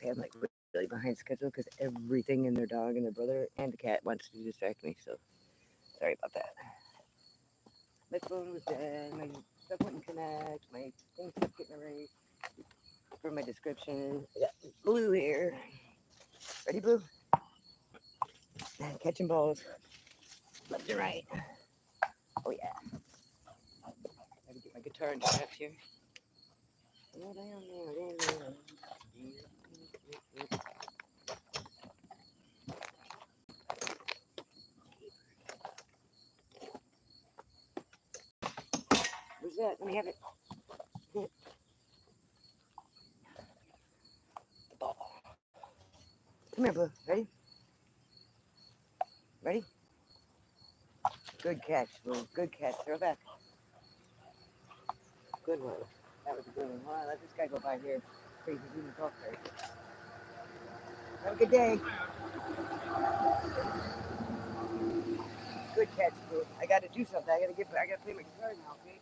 I'm like really behind schedule because everything and their dog and their brother and the cat wants to distract me. So sorry about that. My phone was dead. My stuff wouldn't connect. My thing kept getting erased for my description. I got Blue here. Ready, Blue? Catching balls left and right. Oh yeah. Gotta get my guitar and stuff here. Where's that? Let me have it. The ball. Come here, Blue. Ready? Ready? Good catch, Blue. Good catch. Throw back. Good one. That was a good one. Hold on, let this guy go by here. Crazy human talk there. Have a good day. Good catch, Blue. I gotta do something. I gotta play my guitar now, okay?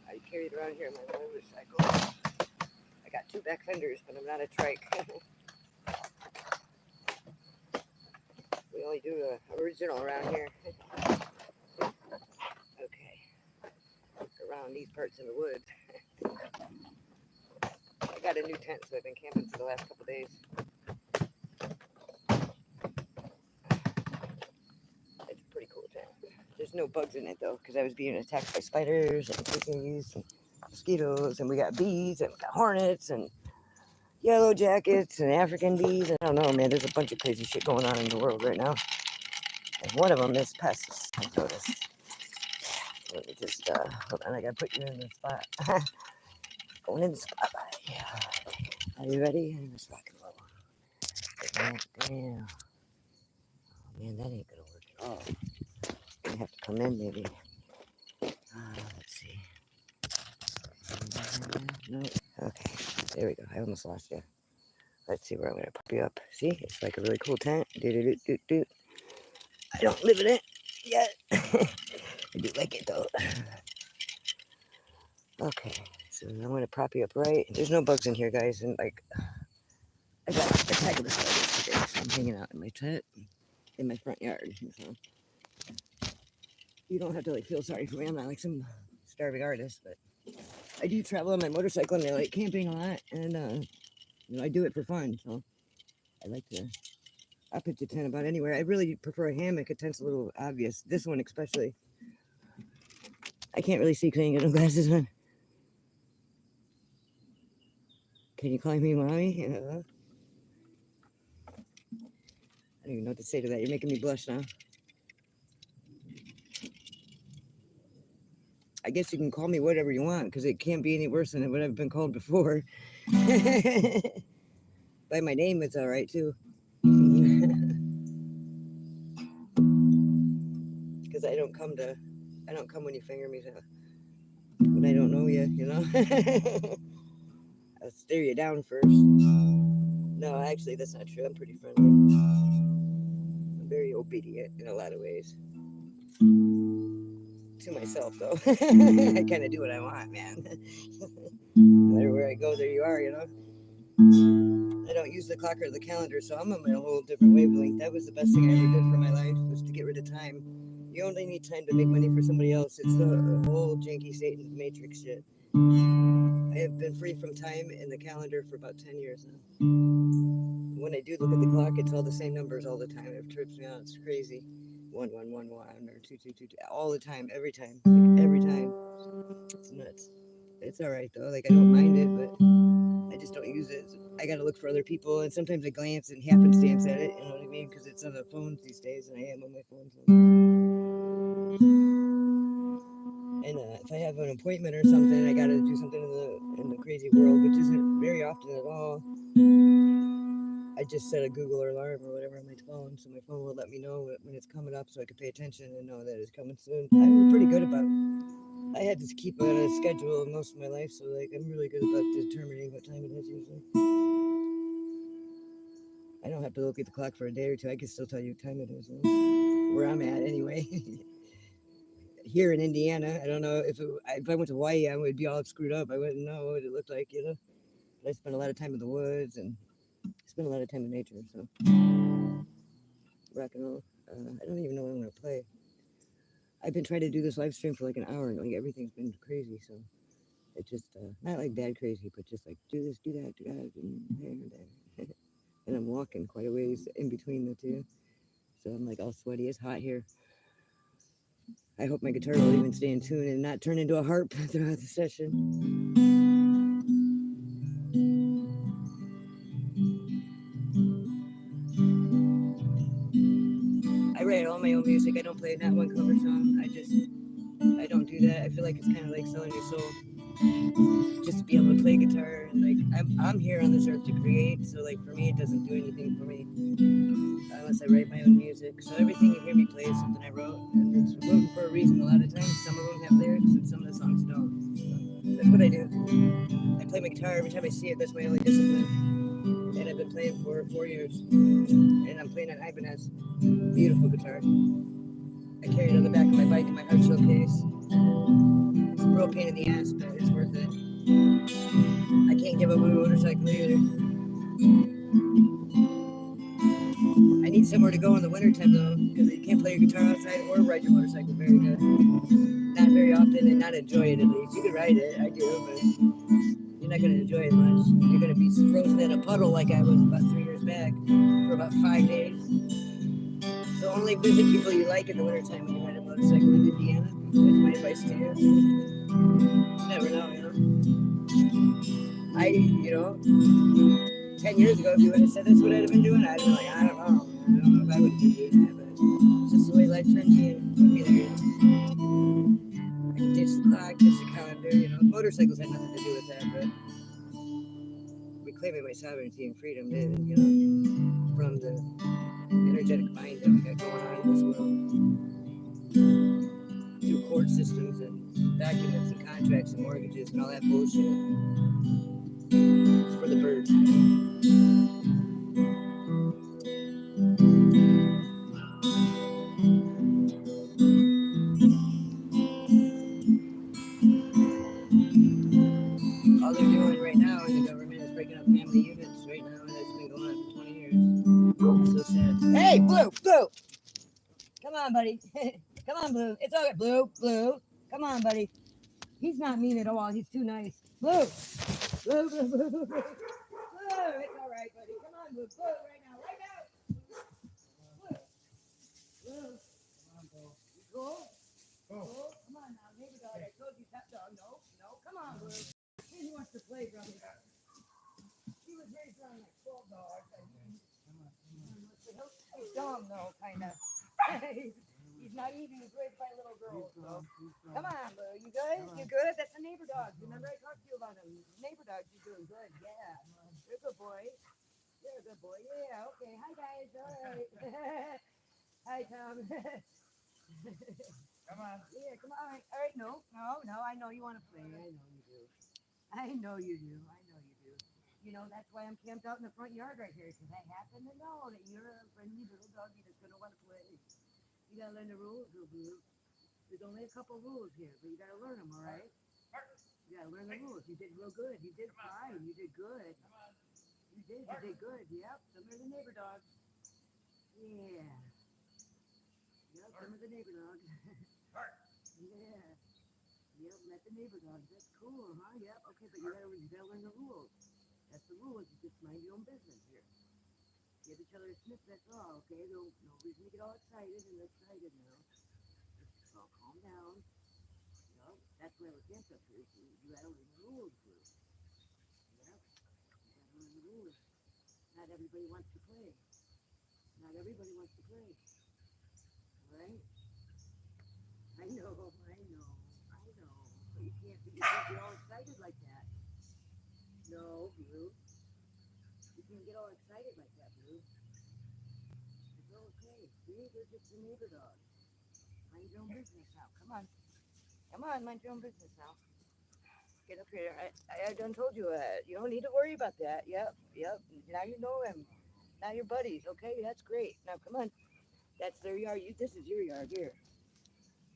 I carry it around here on my motorcycle. I got two back fenders, but I'm not a trike. We only do the original around here. Okay. Around these parts in the woods. I got a new tent, so I've been camping for the last couple days. It's a pretty cool tent. There's no bugs in it though, because I was being attacked by spiders and cookies and mosquitoes, and we got bees and we got hornets and yellow jackets and African bees. I don't know, man. There's a bunch of crazy shit going on in the world right now. And one of them is pests, I've noticed. Let me just, hold on, I gotta put you in the spot. Going in the spotlight. Yeah. Are you ready? Let's rock and roll. Damn. Oh man, that ain't gonna work at all. I have to come in maybe. Let's see. No. Okay, there we go. I almost lost you. Let's see where I'm gonna pop you up. See, it's like a really cool tent. Do. I don't live in it yet. I do like it though. Okay, so I'm gonna prop you up right. There's no bugs in here, guys, and like I got attacked with spiders today, so I'm hanging out in my tent in my front yard. So you don't have to like feel sorry for me. I'm not like some starving artist, but I do travel on my motorcycle and I like camping a lot, and I do it for fun. So I like to. I'll pitch a tent about anywhere. I really prefer a hammock. A tent's a little obvious. This one especially. I can't really see because I ain't got no glasses on. Can you call me mommy? I don't even know what to say to that. You're making me blush now. I guess you can call me whatever you want because it can't be any worse than what I've been called before. By my name, it's all right too. Because I don't come when you finger me, so when I don't know you, I'll stare you down first. No, actually, that's not true. I'm pretty friendly. I'm very obedient in a lot of ways. To myself, though. I kind of do what I want, man. No matter where I go, there you are, I don't use the clock or the calendar, so I'm on a whole different wavelength. That was the best thing I ever did for my life, was to get rid of time. You only need time to make money for somebody else. It's the whole janky Satan matrix shit. I have been free from time and the calendar for about 10 years now. When I do look at the clock, it's all the same numbers all the time. It trips me out. It's crazy. 1111 or 2222 all the time, every time. Like, every time. It's nuts. It's all right though. Like I don't mind it, but I just don't use it. I gotta look for other people, and sometimes I glance and happenstance at it. You know what I mean? Because it's on the phones these days, and I am on my phone. So. And if I have an appointment or something, I gotta do something in the crazy world, which isn't very often at all. I just set a Google alarm or whatever on my phone, so my phone will let me know when it's coming up, so I can pay attention and know that it's coming soon. I'm pretty good about. I had to keep on a schedule most of my life, so like I'm really good about determining what time it is usually. I don't have to look at the clock for a day or two. I can still tell you what time it is. Where I'm at anyway. here in Indiana. I don't know if I went to Hawaii, I would be all screwed up. I wouldn't know what it looked like, you know. But I spent a lot of time in the woods and spent a lot of time in nature. So rock and roll. I don't even know what I'm gonna play. I've been trying to do this live stream for like an hour, and like everything's been crazy. So it just not like bad crazy, but just like do this, do that, and there. And I'm walking quite a ways in between the two. So I'm like all sweaty. It's hot here. I hope my guitar will even stay in tune and not turn into a harp throughout the session. I write all my own music. I don't play not one cover song. I don't do that. I feel like it's kind of like selling your soul. Just to be able to play guitar and like I'm here on this earth to create. So like for me, it doesn't do anything for me unless I write my own music. So everything you hear me play is something I wrote, and it's written for a reason. A lot of times, some of them have lyrics and some of the songs don't. So that's what I do. I play my guitar every time I see it. That's my only discipline. And I've been playing for 4 years. And I'm playing an Ibanez. Beautiful guitar. I carry it on the back of my bike in my hard shell case. It's a real pain in the ass, but it's worth it. I can't give up my motorcycle either. I need somewhere to go in the wintertime though, because you can't play your guitar outside or ride your motorcycle very good. Not very often and not enjoy it at least. You can ride it, I do, but you're not going to enjoy it much. You're going to be frozen in a puddle like I was about 3 years back for about 5 days. So only visit people you like in the wintertime when you ride a motorcycle in Indiana. That's my advice to you. You never know, you know. 10 years ago, if you would have said that's what I'd have been doing, I'd have been like, I don't know. I don't know if I would have been doing that, but it's just the way life turned me and put me there, you know. I can ditch the clock, ditch the calendar, you know. Motorcycles had nothing to do with that, but reclaiming my sovereignty and freedom did, you know, from the energetic mind that we got going on in this world. Through court systems and documents and contracts and mortgages and all that bullshit. It's for the birds. All they're doing right now in the government is breaking up family units right now, and it's been going on for 20 years. So sad. Hey, Blue! Come on, buddy. Come on, Blue. It's all right. Blue. Come on, buddy. He's not mean at all. He's too nice. Blue. Blue. Blue, it's all right, buddy. Come on, Blue. Blue, right now. Blue. Blue. Come on, Blue. You cool? Cool. Come on now, neighbor dog. I told you, pet dog. No. Come on, Blue. He wants to play, brother. He was raised on like 12 dogs. He's dumb, though, kind of. He's naive. He was raised by a little girl. So. Come on, Blue. You good? You good? That's a neighbor dog. Remember I talked to you about him. Neighbor dog, you're doing good. Yeah. You're a good boy. You're a good boy. Yeah. Okay. Hi, guys. All right. Hi, Tom. Come on. Yeah, come on. All right. No. I know you want to play. I know you do. You know, that's why I'm camped out in the front yard right here, because I happen to know that you're a friendly little doggy that's going to want to play. You got to learn the rules, little Blue. There's only a couple rules here, but you got to learn them, all right? You got to learn the rules. You did real good. You did fine. You did good. You did good. Yep. Some are the neighbor dogs. Yeah. Yep, some of the neighbor dogs. Yeah. Yep, let the neighbor dogs. That's cool, huh? Yep. Okay, but you gotta learn the rules. That's the rules. You just mind your own business here. Give each other a sniff, that's all, okay? No reason to get all excited and excited now. Just calm down. You know, that's why we're camped up here. So you gotta learn the rules, Blue. Yep. You gotta learn the rules. Not everybody wants to play. Right? I know. But you can't get all excited like that. No, Blue. You can't get all excited like that, Blue. It's okay. See, they're just a neighbor dog. Mind your own business now. Come on, mind your own business now. Get up here. I done told you you don't need to worry about that. Yep. Now you know him. Now you're buddies. Okay, that's great. Now come on. That's their yard. This is your yard here.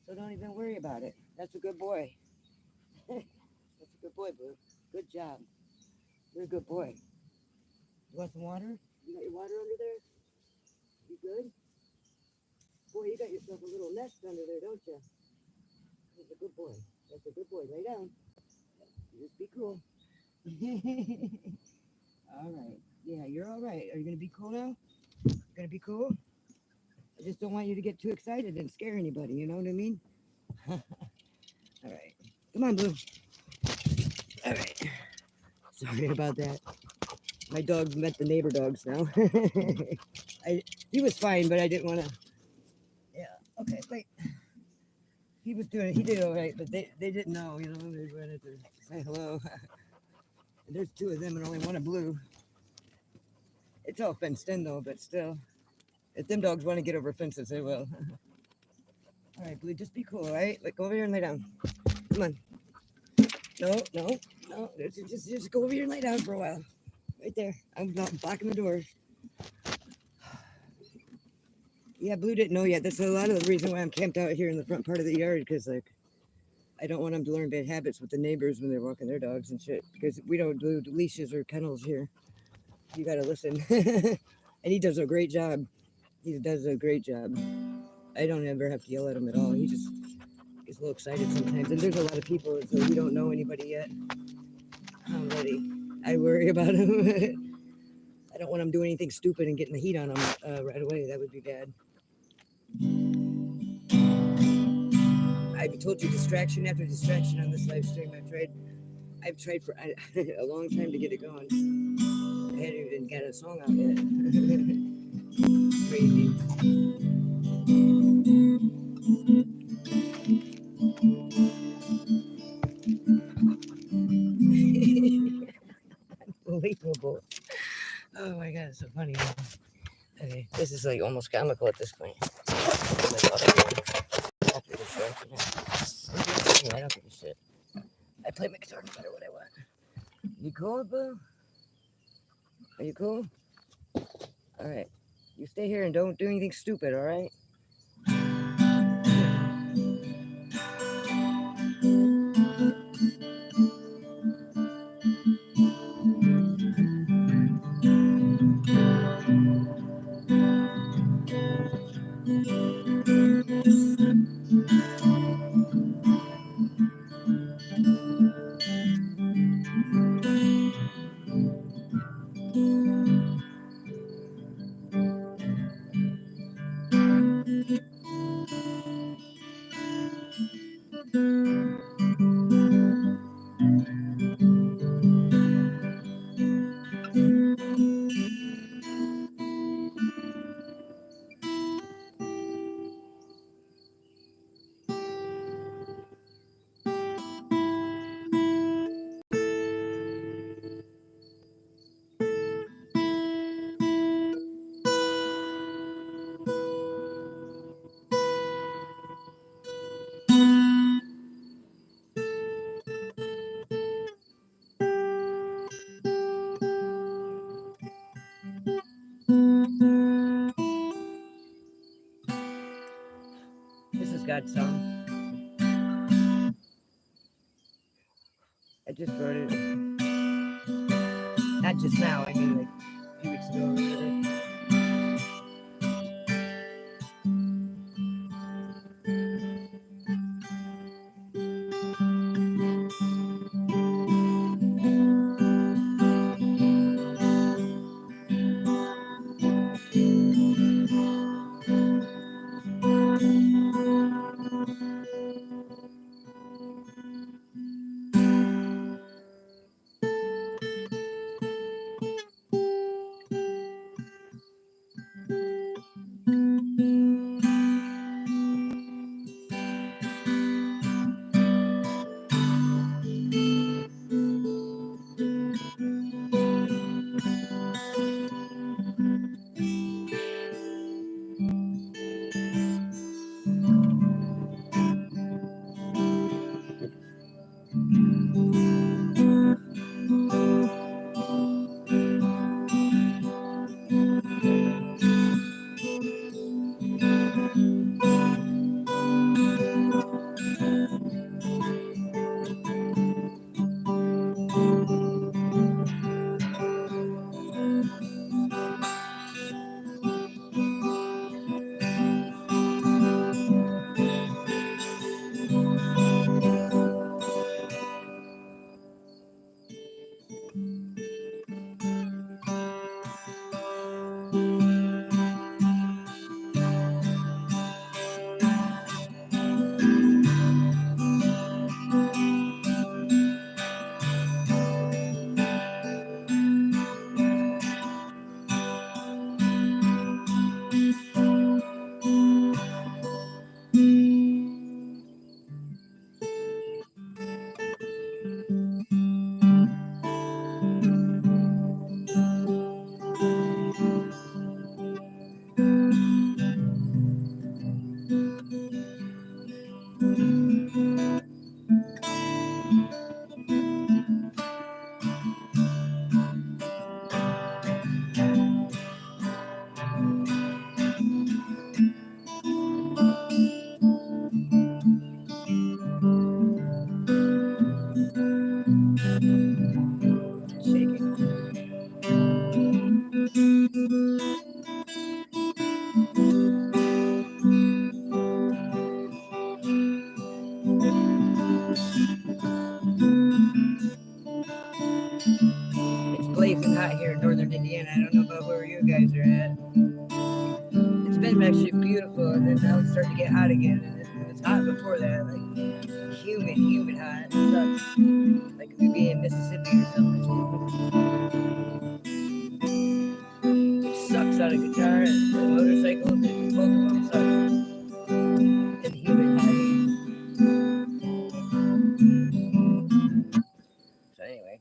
So don't even worry about it. That's a good boy. That's a good boy, Blue. Good job. You're a good boy. You want some water? You got your water under there? You good? Boy, you got yourself a little nest under there, don't you? That's a good boy. That's a good boy. Lay down. Just be cool. All right. Yeah, you're all right. Are you going to be cool now? Going to be cool? I just don't want you to get too excited and scare anybody. You know what I mean? All right. Come on, Blue. All right. Sorry about that. My dog met the neighbor dogs now. He was fine, but I didn't want to. Yeah. Okay. Wait. He did all right, but they didn't know, you know, they wanted to say hello. And there's two of them and only one of Blue. It's all fenced in though, but still. If them dogs want to get over fences, they will. All right, Blue, just be cool, all right? Like, go over here and lay down. Come on. No, no, no. Just go over here and lay down for a while. Right there. I'm not blocking the door. Yeah, Blue didn't know yet. That's a lot of the reason why I'm camped out here in the front part of the yard, because, like, I don't want them to learn bad habits with the neighbors when they're walking their dogs and shit, because we don't do leashes or kennels here. You gotta listen. And he does a great job. He does a great job. I don't ever have to yell at him at all. He just gets a little excited sometimes. And there's a lot of people, so we don't know anybody yet. I'm ready. I worry about him. I don't want him doing anything stupid and getting the heat on him right away. That would be bad. I've told you distraction after distraction on this live stream. I've tried for a long time to get it going. I hadn't even got a song out yet. Crazy. Unbelievable. Oh my god, it's so funny. Okay, this is like almost comical at this point. After distraction. I don't give a shit. I play my guitar no matter what I want. You cool, Boo? Are you cool? Alright. You stay here and don't do anything stupid, alright? This is God's song. I just wrote it. Not just now, I mean like a few weeks ago or whatever. northern Indiana. I don't know about where you guys are at. It's been actually beautiful, and then now it's starting to get hot again. And it was hot before that, like humid hot. It sucks. Like it could be in Mississippi or something. It sucks on a guitar and a motorcycle. Both of them suck. And humid hot. So anyway,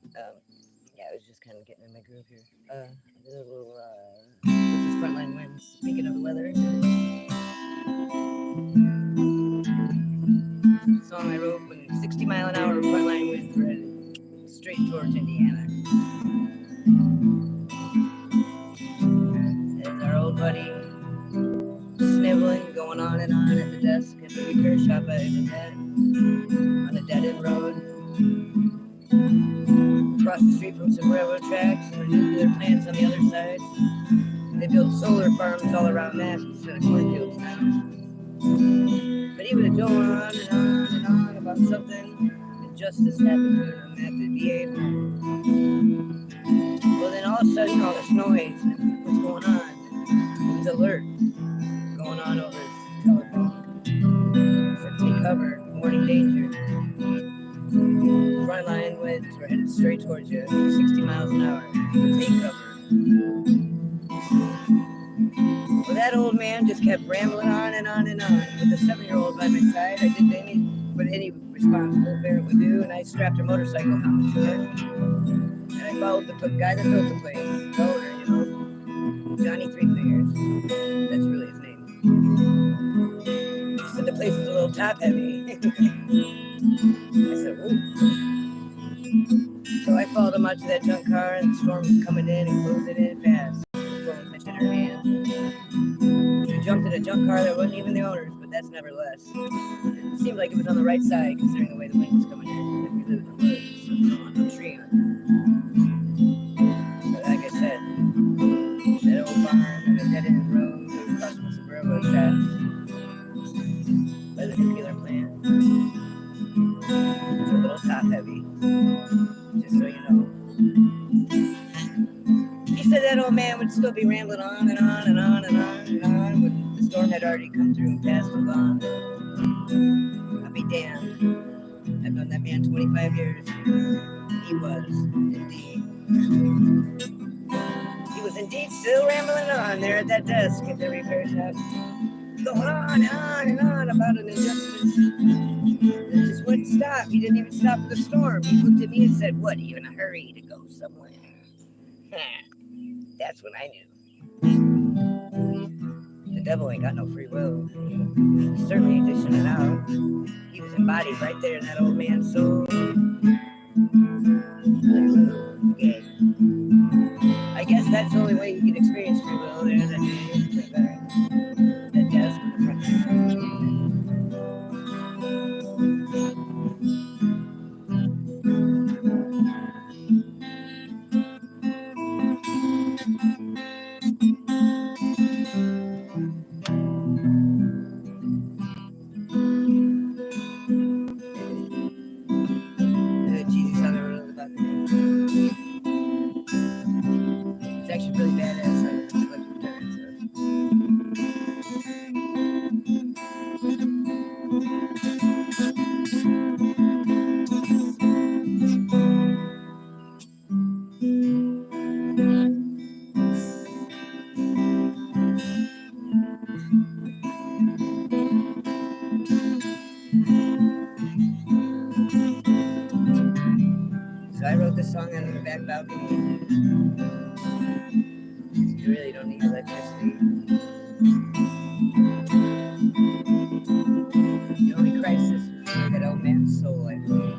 yeah, I was just kind of getting in my groove here. This is Frontline Winds. Speaking of the weather, song I wrote when 60-mile-an-hour frontline winds were headed straight towards Indiana. And our old buddy sniveling, going on and on at the desk at the repair shop on a dead-end road. Across the street from some railroad tracks and nuclear plants on the other side. They built solar farms all around that instead of cornfields now. But he would go on and on and on about something, and justice happened to him at the VA home. Well, then all of a sudden, all this noise, what's going on? It was alert going on over his telephone. It said, take cover, warning danger. Frontline winds were headed straight towards you, 60 miles an hour. Take cover. Well, that old man just kept rambling on and on and on. With a 7-year-old by my side, I did what any responsible parent would do, and I strapped a motorcycle helmet to it. And I followed the guy that built the place, the owner, Johnny Three Fingers. That's really his name. He said the place was a little top heavy. I said, ooh. So I followed him out to that junk car, and the storm was coming in and closing in fast. The phone touched in her hand. She jumped in a junk car that wasn't even the owner's, but that's nevertheless. It seemed like it was on the right side, considering the way the wind was coming in. And we live in the woods, so we don't want no tree on it. But like I said, that old barn and a dead-end road across from some railroad tracks by the nuclear plant. It's a little top heavy, just so you know. He said that old man would still be rambling on and on and on and on and on when the storm had already come through and passed him on. I'll be damned. I've known that man 25 years. He was indeed. He was indeed still rambling on there at that desk at the repair shop. Going on and on and on about an injustice. It just wouldn't stop. He didn't even stop for the storm. He looked at me and said, what, are you in a hurry to go somewhere? That's when I knew. The devil ain't got no free will. He certainly ain't dishing it out. He was embodied right there in that old man's soul. Okay. I guess that's the only way you can experience free will there that day. That desk in the front. It's actually really badass. So I wrote this song out of the back balcony. You really don't need electricity. The only crisis was that old man's soul, I believe.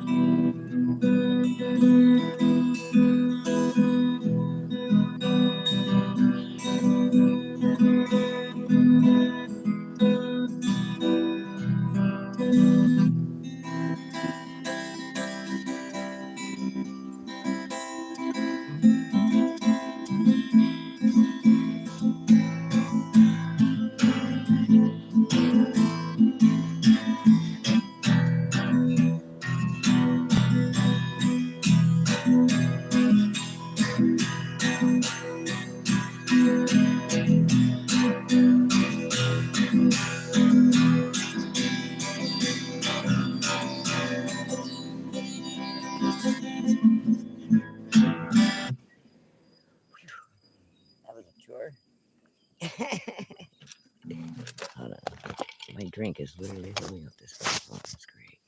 mic is literally holding up this microphone. That's great.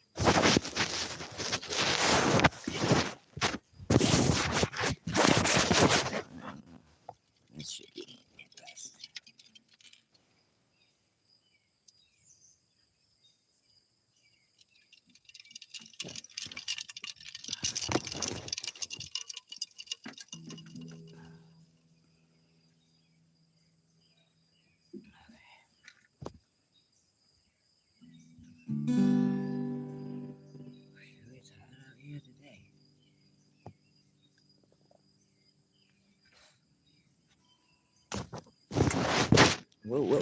This should be it best. It's hot out here today. Whoa, whoa.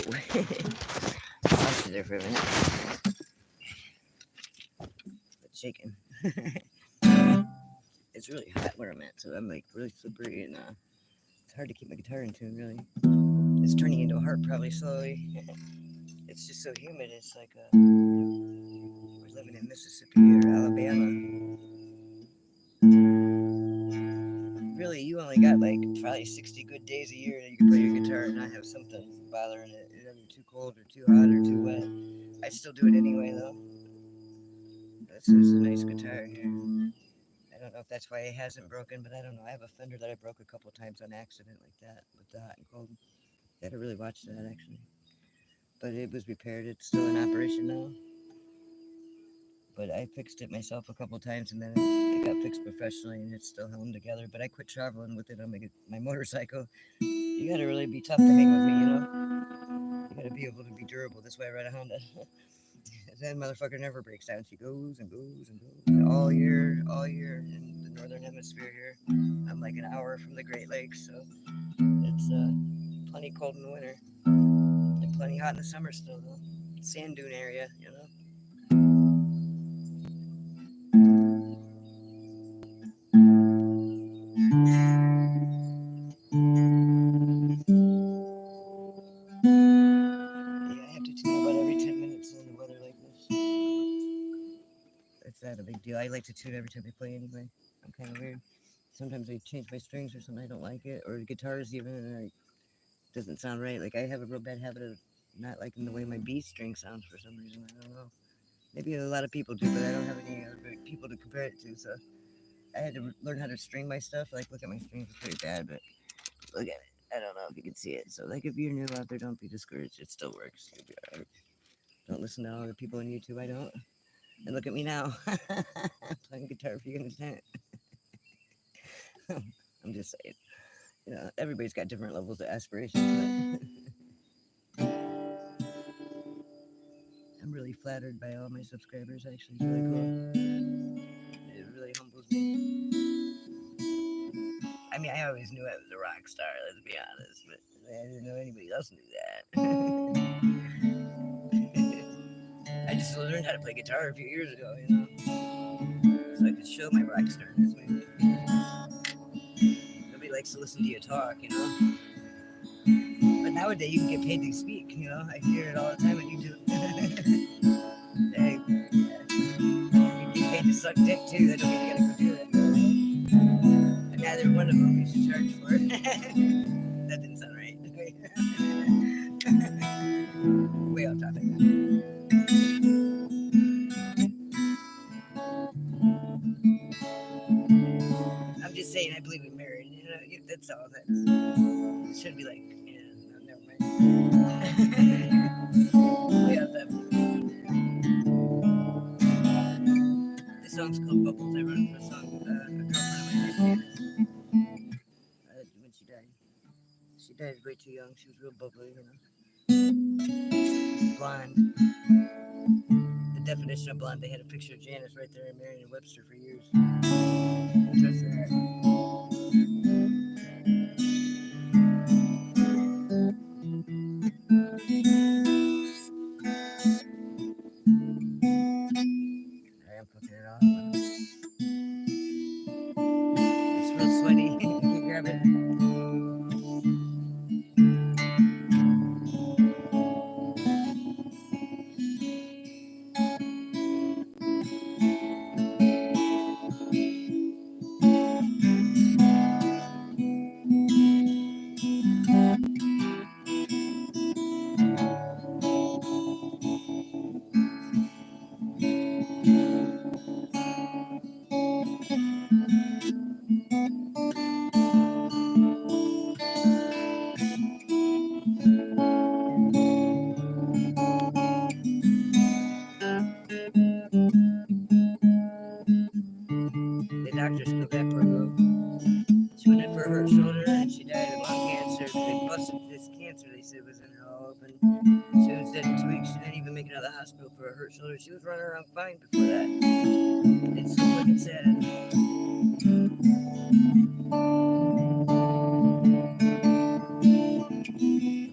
Lost you there for a minute. But shaking. It's really hot where I'm at, so I'm like really slippery and it's hard to keep my guitar in tune, really. It's turning into a harp probably slowly. It's just so humid. It's like we're living in Mississippi or Alabama. Really, you only got like probably 60 good days a year that you can play your guitar and not have something bothering it. It's either too cold or too hot or too wet. I still do it anyway, though. This is a nice guitar here. I don't know if that's why it hasn't broken, but I don't know. I have a Fender that I broke a couple times on accident like that with the hot and cold. I had to really watch that, actually. But it was repaired. It's still in operation now. But I fixed it myself a couple times, and then it got fixed professionally, and it's still held together. But I quit traveling with it on my motorcycle. You gotta really be tough to hang with me, you know? You gotta be able to be durable. That's why I ride a Honda. That motherfucker never breaks down. She goes and goes and goes all year in the northern hemisphere here. I'm like an hour from the Great Lakes, so it's plenty cold in the winter and plenty hot in the summer still, though. Sand dune area, you know? Yeah, I have to tune about every 10 minutes in the weather like this. It's not a big deal. I like to tune every time I play anyway. I'm kind of weird. Sometimes I change my strings or something, I don't like it, or the guitars even, and it doesn't sound right. Like I have a real bad habit of not liking the way my B string sounds for some reason. I don't know. Maybe a lot of people do, but I don't have any other people to compare it to. So I had to learn how to string my stuff. Like, look at my strings; it's pretty bad, but look at it. I don't know if you can see it. So, like, if you're new out there, don't be discouraged. It still works. You'll be alright. Don't listen to all the people on YouTube. I don't. And look at me now, playing guitar for you in the tent. I'm just saying. You know, everybody's got different levels of aspirations. But I'm really flattered by all my subscribers. Actually, it's really cool. It really humbles me. I mean, I always knew I was a rock star. Let's be honest, but I didn't know anybody else knew that. I just learned how to play guitar a few years ago, you know, so I could show my rock starness. Maybe nobody likes to listen to you talk, you know. But nowadays you can get paid to speak, you know. I hear it all the time on YouTube. Hey, you get paid to suck dick too. That don't mean you gotta go do it. And neither one of them you should charge for it. That didn't sound right. Way off topic. I'm just saying I believe in marriage. You know, that's all that is. It should be like, yeah, no, never mind. Way off topic. This song's called Bubbles. I wrote it for a song. A girlfriend of mine, when she died. She died way too young. She was real bubbly, you know. Blonde. The definition of blonde, they had a picture of Janice right there in Merriam-Webster for years. Just that. I'm fucking it off. It's real sweaty. You can grab it. shoulder. She was running around fine before that. It's so fucking sad.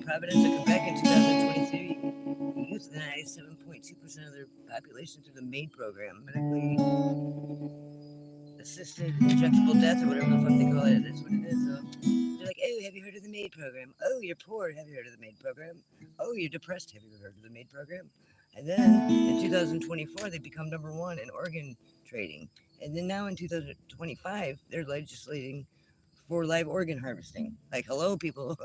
Providence of Quebec in 2023 euthanized 7.2% of their population through the MAID program, medically assisted injectable death, or whatever the fuck they call it. That's what it is, though. They're like, oh, have you heard of the MAID program? Oh, you're poor. Have you heard of the MAID program? Oh, you're depressed. Have you heard of the MAID program? And then in 2024, they become number one in organ trading. And then now in 2025, they're legislating for live organ harvesting. Like, hello, people.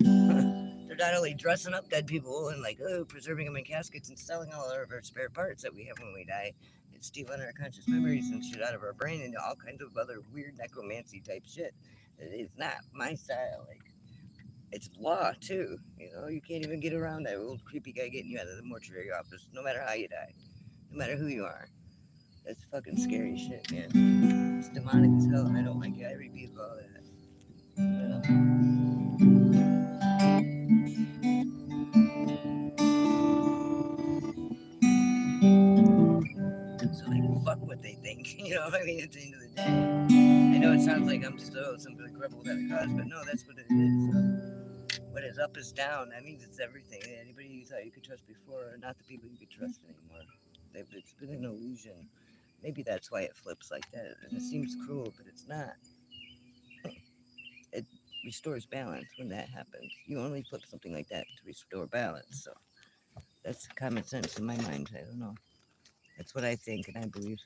They're not only dressing up dead people and like, oh, preserving them in caskets and selling all of our spare parts that we have when we die. It's stealing our conscious memories and shit out of our brain and all kinds of other weird necromancy type shit. It's not my style. Like, it's law too. You know, you can't even get around that old creepy guy getting you out of the mortuary office, no matter how you die, no matter who you are. That's fucking scary shit, man. It's demonic as hell, and I don't like it. I rebuke all that. You know? So like, fuck what they think. You know what I mean? At the end of the day, I know it sounds like I'm just some big rebel without a cause, but no, that's what it is. What is up is down. That means it's everything. Anybody you thought you could trust before are not the people you could trust anymore. It's been an illusion. Maybe that's why it flips like that. And it seems cruel, but it's not. It restores balance when that happens. You only flip something like that to restore balance. So that's common sense in my mind. I don't know. That's what I think and I believe.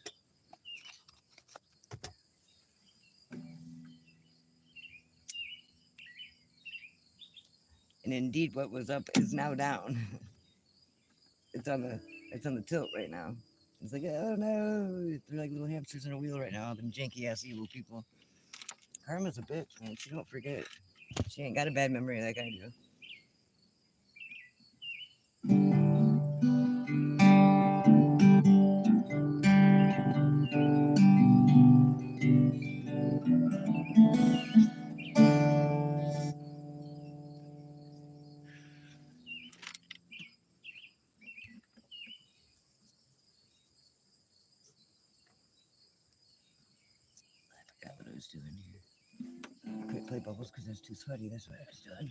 And indeed, what was up is now down. it's on the tilt right now. It's like, oh no, they're like little hamsters in a wheel right now. Them janky ass evil people. Karma's a bitch, man. She don't forget. She ain't got a bad memory like I do. I forgot what I was doing here. I couldn't play bubbles because I was too sweaty. That's what I was doing.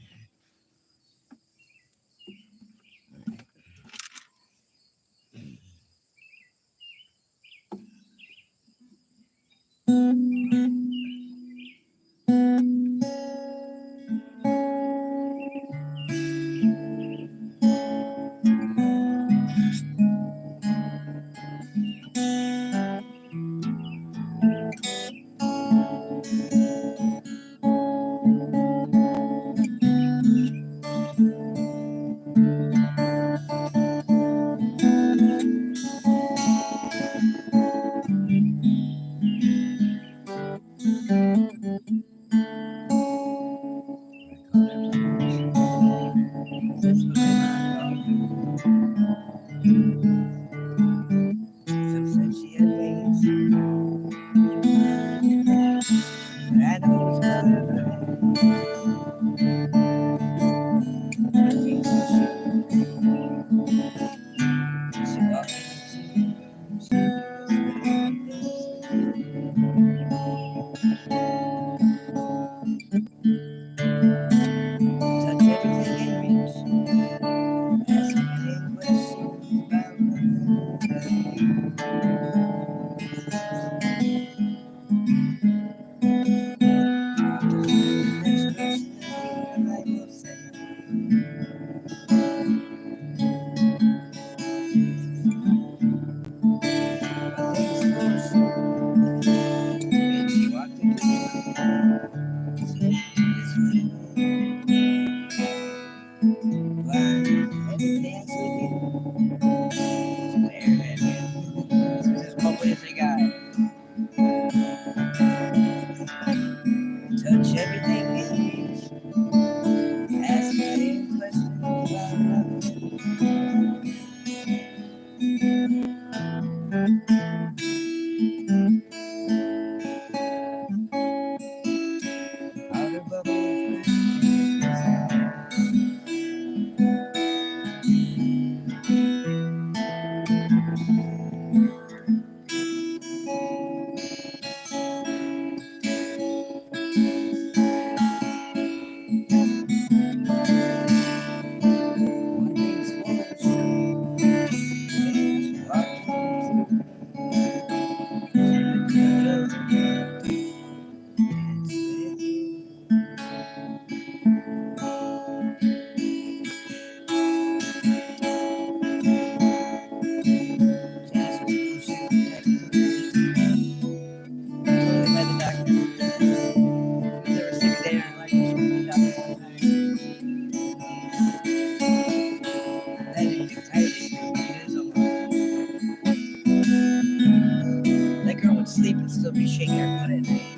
be shaking her foot at night.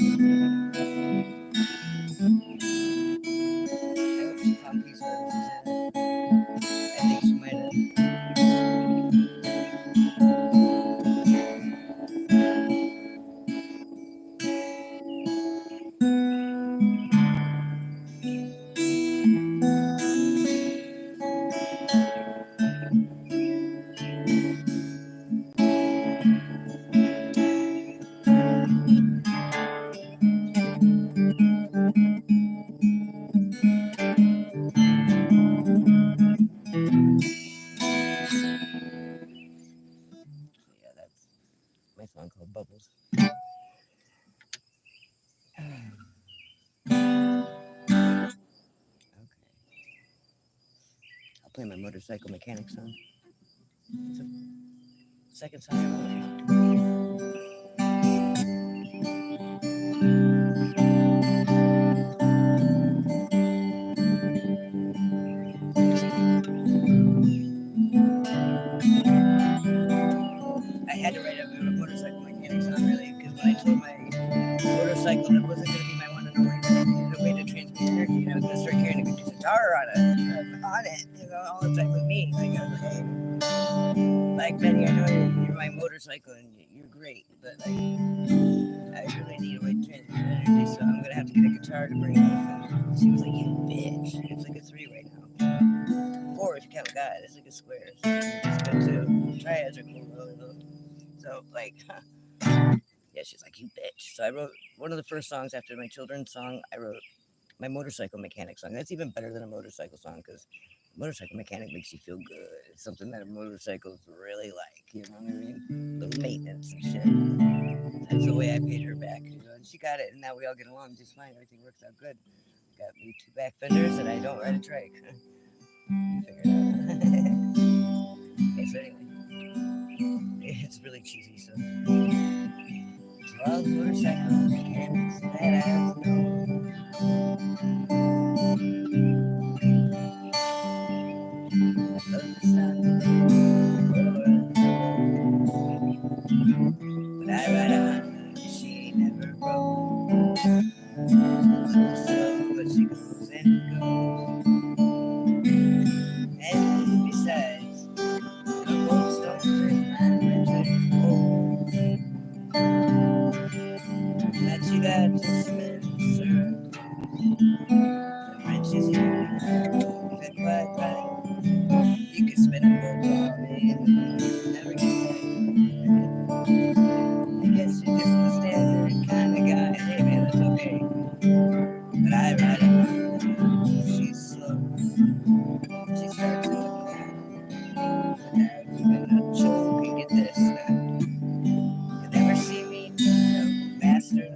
I hope she found peace wherever she's at. I think she might have. Yeah, that's my song called Bubbles. Okay. I'll play my motorcycle mechanic song. It's the second song I had to write a motorcycle mechanic song really because when I told my motorcycle that wasn't going to be my one and only, that I needed a way to transmit energy, and I was going to start carrying a guitar on it, all the time with me. Like I was like, hey, like Benny, I know you're my motorcycle and you're great, but like I really need a way to transmit energy, so I'm gonna have to get a guitar to bring with. And she was like, you bitch. It's like a 3 right now. 4 if you count God. It's like a square. It's good too. Triads are cool though. So like, yeah, she's like, you bitch. So I wrote one of the first songs after my children's song. I wrote my motorcycle mechanic song. That's even better than a motorcycle song because motorcycle mechanic makes you feel good. It's something that a motorcycle's really like, you know what I mean? Little maintenance and shit. That's the way I paid her back, and she got it, and now we all get along just fine. Everything works out good. Got me 2 back fenders, and I don't ride a trike. You figure it out. Okay, so anyway, it's really cheesy, so. To all the motorcycle mechanics that I've known, love the sound of the but I ride a Honda, she ain't never broke. Slow, but she goes and goes. And besides, the bolts don't fit my electric pole. That you got to spin circles. The wrenches you don't fit quite right. You can spin a bolt all day and never get tight. I guess you're just the standard kind of guy. Hey man, that's okay. But I ride a Honda, she's slow. She starts in the corner. When I choke and get this, you never see me no faster.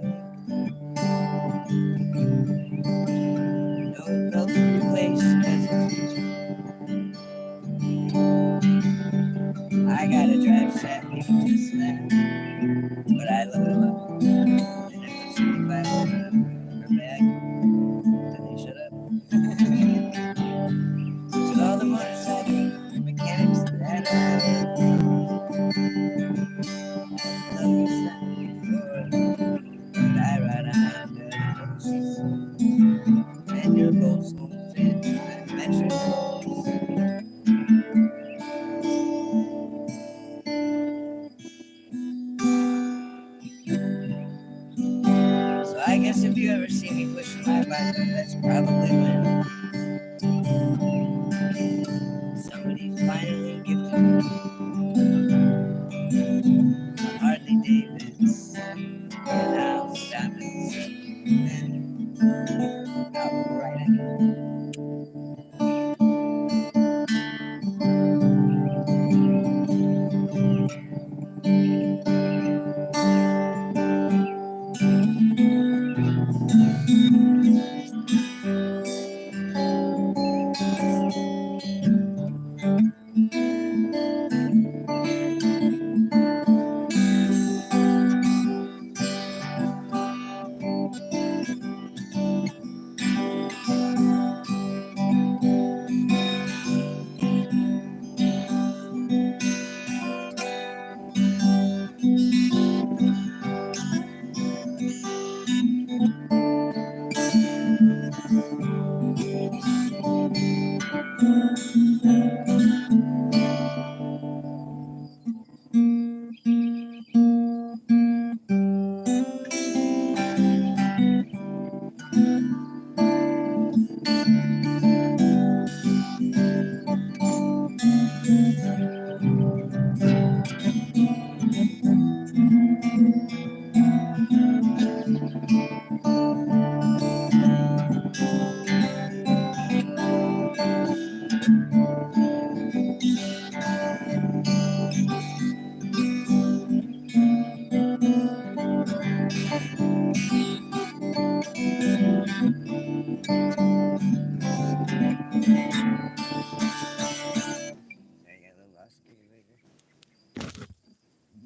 No belt in place because it's I gotta drive savvy just that. But I love it a lot. And if somebody buys her bag, then they shut up. To all the motorcycle mechanics that I love you slightly before. But I ride a Honda, she's and your bolts won't fit my metric holes. So I guess if you ever see me pushing my bike, that's probably when somebody finally gifted me a Harley Davidson, and I'll stop and then I'll go right ahead.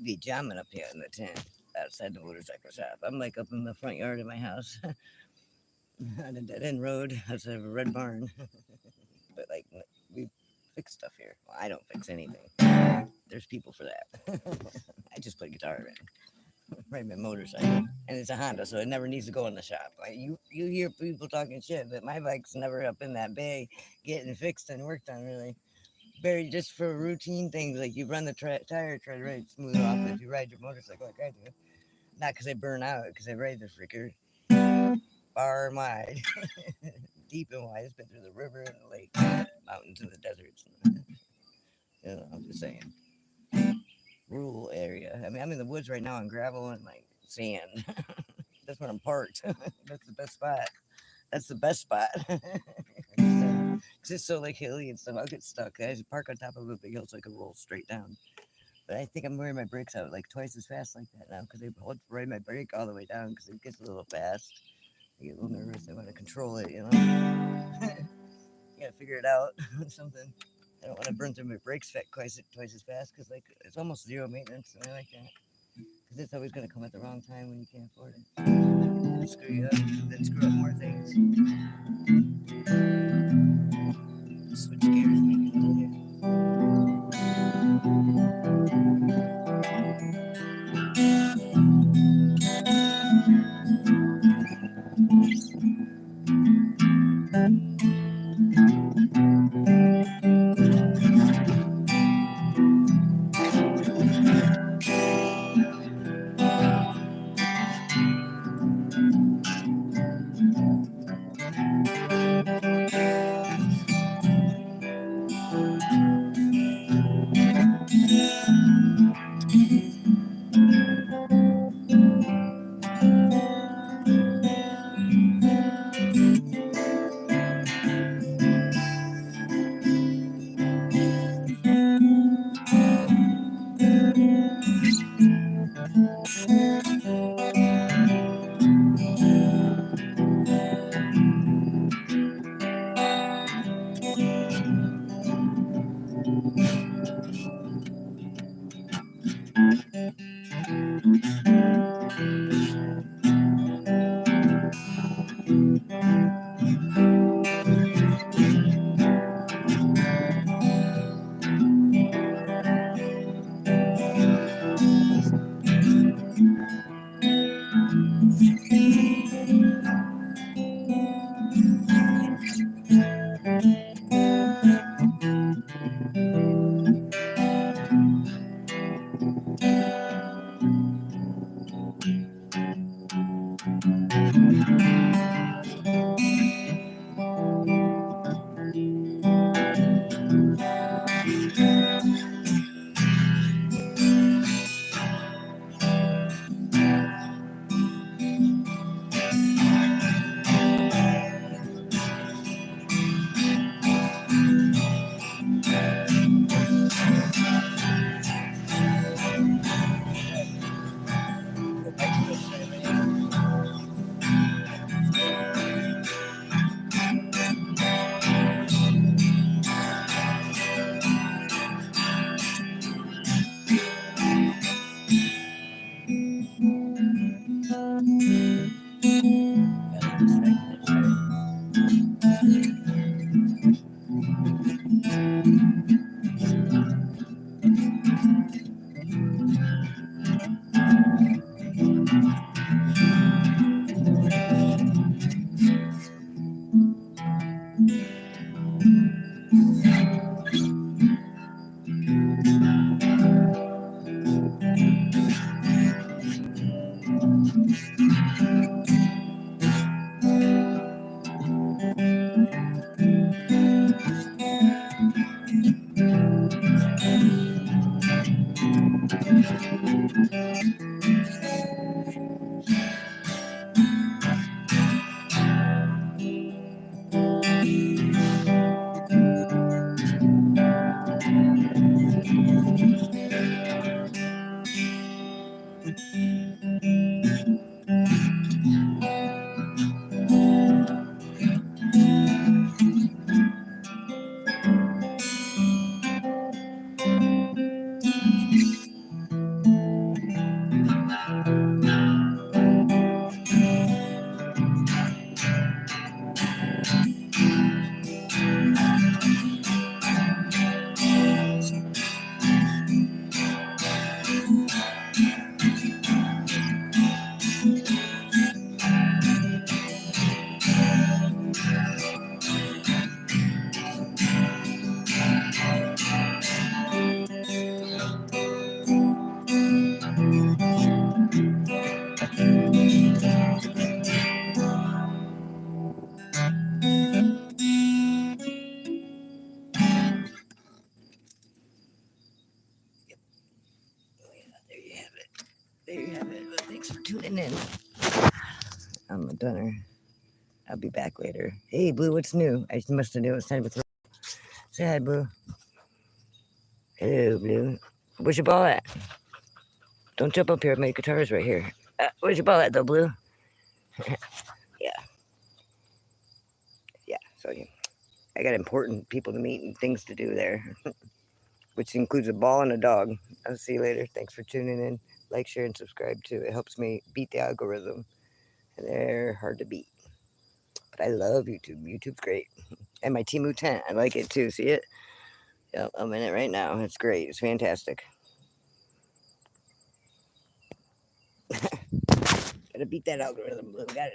be jamming up here in the tent outside the motorcycle shop. I'm like up in the front yard of my house on a dead end road outside of a red barn. But like we fix stuff here. Well, I don't fix anything. There's people for that. I just play guitar and ride my motorcycle, and it's a Honda, so it never needs to go in the shop. Like you hear people talking shit, but my bike's never up in that bay getting fixed and worked on really. Very just for routine things like you run the tire, try to ride it smooth off if you ride your motorcycle like I do. Not because I burn out, because I ride the freaker far and wide, deep and wide. It's been through the river and the lake, mountains and the deserts. I'm just saying, rural area. I mean, I'm in the woods right now on gravel and like sand. That's where I'm parked. That's the best spot. That's the best spot. Because it's so like hilly and stuff. I'll get stuck. I just park on top of a big hill so I can roll straight down. But I think I'm wearing my brakes out like twice as fast like that now because I hold ride my brake all the way down because it gets a little fast. I get a little nervous. I want to control it, you know. You gotta figure it out. Something. I don't want to burn through my brakes twice as fast because like it's almost zero maintenance and I like that because it's always gonna come at the wrong time when you can't afford it. And screw you up. Then screw up more things. Switch gears, maybe a little here. there you have it. Well, thanks for tuning in. I'm a dunner. I'll be back later. Hey, Blue, what's new? I must have knew it was time to throw. Say hi, Blue. Hello, Blue. Where's your ball at? Don't jump up here. My guitar is right here. Where's your ball at, though, Blue? Yeah. Yeah, so I got important people to meet and things to do there, which includes a ball and a dog. I'll see you later. Thanks for tuning in. Like, share, and subscribe, too. It helps me beat the algorithm. And they're hard to beat. But I love YouTube. YouTube's great. And my Temu tent, I like it, too. See it? Yep, I'm in it right now. It's great. It's fantastic. Gotta beat that algorithm, Blue. Got it.